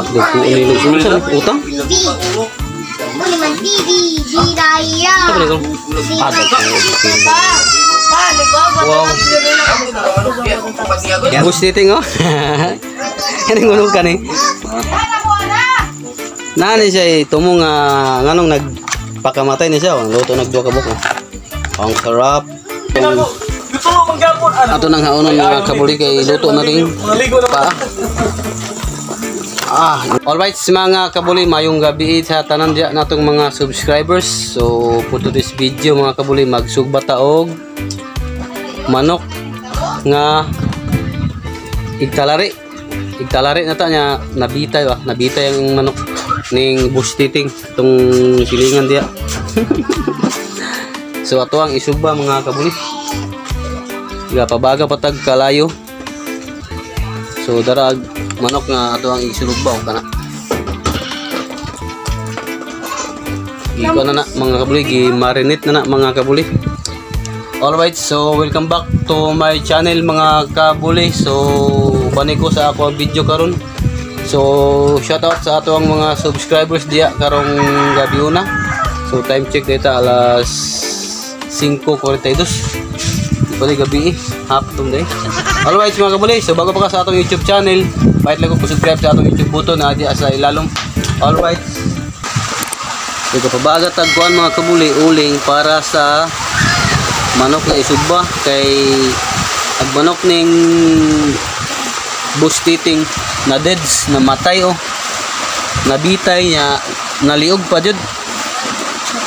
Dagko nilo sa utang. Wow. Bus titing oh. Kani ngulong ka ni. Nani siya tumong nganong nagpakamatay ni siya. Luto nagduwa ka buko. Ang sarap. Ato nang haonon nga kabuli kay luto na rin pa. Alright mga kabuli, mayong gabi sa tanan diya natong mga subscribers. So for this video mga kabuli, magsugba taog manok nga igtalari na ta nya nabitay ba, nabitay ang manok ning bush titing tong silingan diya. So ato ang isugba mga kabuli. Nga pabaga patag kalayo. So darag manok nga ato ang isulugba o kana. Iko na mga kabuli, gi-marinate na mga kabuli. Alright, so welcome back to my channel mga kabuli. So bani ko sa ako video karon. So shout out sa ato ang mga subscribers diya karong gabi una. So time check data alas 5:42. Pwede gabi hapon day. Alright mga kabuli, so bago pa ka sa atong YouTube channel, bait lang ko subscribe sa atong YouTube button na diya sa ilalom. Alright. So kapabaga tagkuan mga kabuli uling para sa manok na isugba kay ag manok ning bush titing na deads na matay nabitay nya naliog pa jud.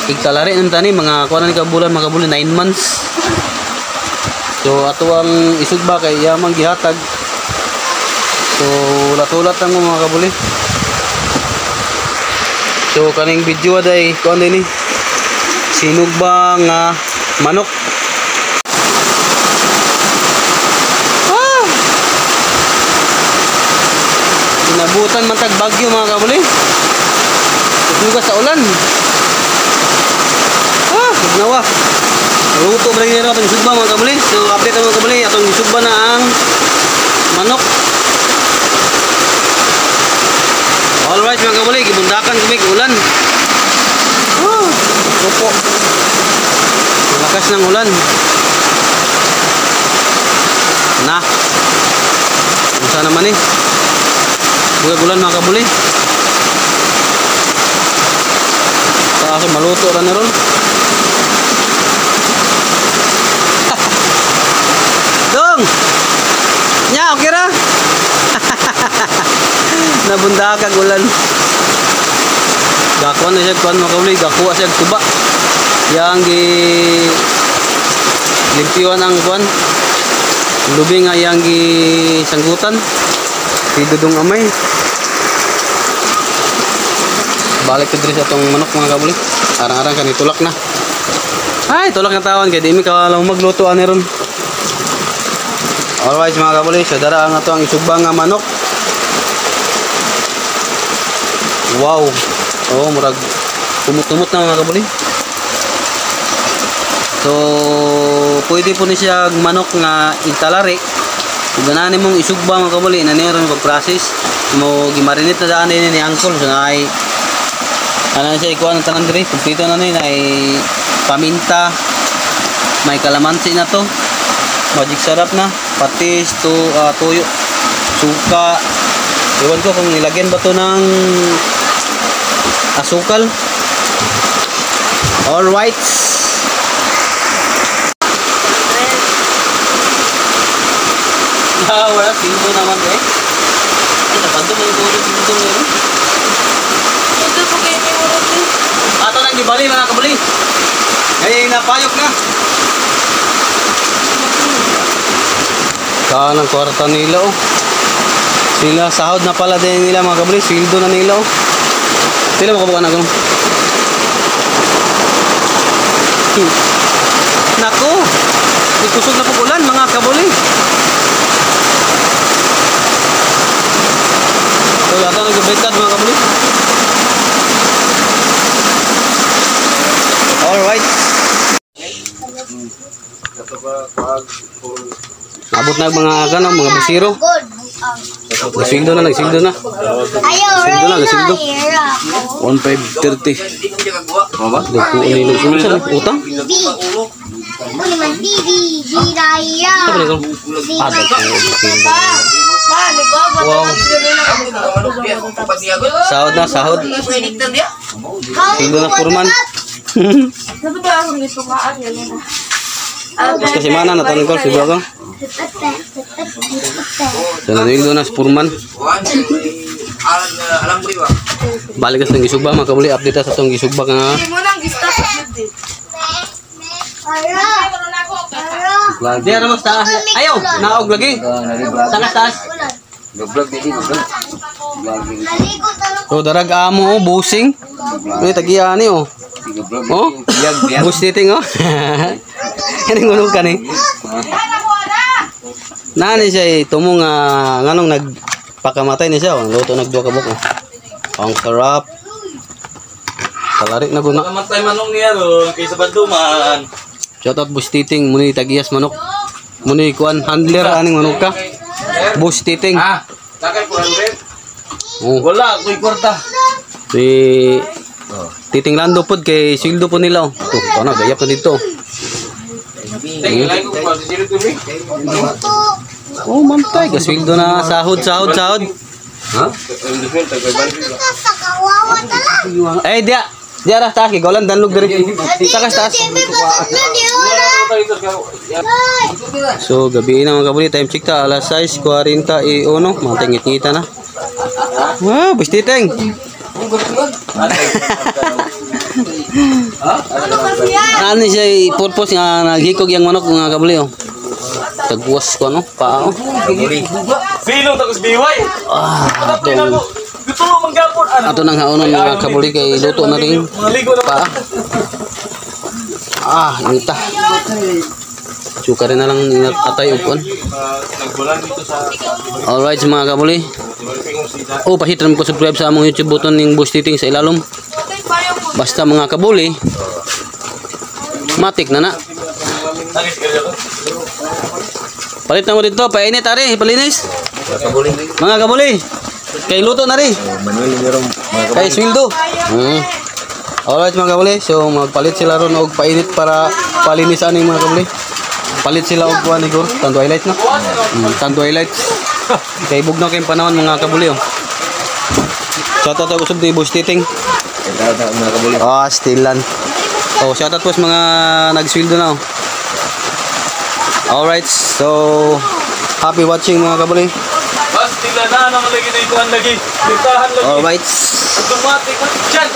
Igtalari nang tani mga kuan ni kabulan mga kabuli 9 months. So ato ang isugba kay yamang gihatag. So latulat lang mo mga kabuli. So kaning video day kuan din ni sinugba nga manok. Sinabutan man tag bagyo mga kabuli. Suga sa ulan. Nawa. Luto ba rin nila itong isugba mga kabuli. So update mga kabuli, itong isugba na ang manok. Alright mga kabuli, gibundakan kumig ulan. Lupo. Malakas ng ulan. Na. Masa naman eh. Bugag ulan mga kabuli. Sa maluto rin na ron. Dong! Nya, okay ra? Nabundakag ulan. Gakuan na siya, kuan mga kabuli, gakuha siya tuba. Yang limpiwan ang kuan. Lubing nga yang sanggutan. Dudong amay. Balik ko diri sa tong manok mga kabuli. Arang-arang kan itulak na. Ay, tulak na tawon kay di mi kalaw magluto ani ron. Alright mga kabuli, so dara ang ato ang isugba nga manok. Wow. Oh, murag tumot-tumot na mga kabuli. So pwede po ni siya manok nga igtalari. Kung ganahan mong isugba mga kabuli, na niya ron pag-process mo gimarinate na daan din ni Uncle. So ay ano siya ikuha ng tanan diri, kumpleto na ni ay paminta, may kalamansi na to. Magic sarap na, patis, tuyo, suka. Iwan ko kung nilagyan ba to ng asukal. Alright. Wala, silbo naman eh. Ay, napando mo yung tulog silbo ngayon. Ito po kayo may urot din. Ato nang gibali mga kabuli. Ngayon napayok na. Saan ang kwarta nila Sila sahod na pala din nila mga kabuli. Sildo na nila Sila makabukan ako. Naku, ikusog na pukulan mga kabuli. So ato nag-breakad mga kabuli. Alright. Abot na mga mga busiro. Nagsildo na. Ayaw, Sildo na, sildo. 1,530. Dagko ni utang. Uli man bibi, hiraya. Sabi ko. Wow. Sahod na, sahod. Sildo na purman. Sabi ba ako nito kaan yan na. Kasi mana na tanong ko si Bago. So nanildo na si purman. Balik sa gisugba mga kabuli, update sa tong gisugba nga. Hindi mo nang gista sa beauty. Di ara mas taas. Ayaw, naog lagi. Taas taas. So darag amo oh, busing. May tagiya ni oh. Oh, bus dating oh. Kaning ngulong ka ni. Nani siya tumong nganong nagpakamatay ni siya oh. Luto nagduwa ka buko. Ang sarap. Kalari na guna. Kamatay manong niya ron kaysa banduman. Shout out bus titing muni tagiyas manok. Muni kuan handler aning manok ka. Bus titing. Lakay 400. Oh, Wala, ako'y kwarta. si titing lando pod kay sildo po nila oh. Tuh, kana gayap na dito. Tingin lang ko pa si Tumi. Oh, mantay gasildo na sahod. Ha? Kawawa tala. Eh dia ra taas kay golan danlog diri. Takas taas. So gabi na mga kabuli, time check ta alas 6:41 matingit-ngita na. Wow, bustiteng. Ano siya purpose nga naghikog yang manok mga kabuli oh. Tagwas ko ano, paa oh. Sino takos biway? Atong Gusto mo manggapon. ato nang haonon mga kabuli kay luto na rin Maligo na paa. Inita. Suka rin na lang atay upon. nagbulan dito sa Alright mga kabuli. Oh, pahitram ko subscribe sa among YouTube button ning Boss Titing sa ilalom. Basta mga kabuli. Matik na. Tagis ka dito. Palit na mo dito, painit ari, palinis. Mga kabuli. Kay luto na rin. Kay sweldo. Alright mga kabuli, so magpalit sila ron og painit para palinisan ning mga kabuli. Palit sila og kuan igor, tan twilight na. Tan twilight. Kay bugnaw kay panahon mga kabuli oh. Shout out usab ni Boss Titing. Stilan. Oh, shout out po sa mga nagsweldo na oh. Alright, so happy watching mga kabuli. Bas tila na nang lagi dito ang lagi. Ditahan lagi. Alright. Automatic man dyan.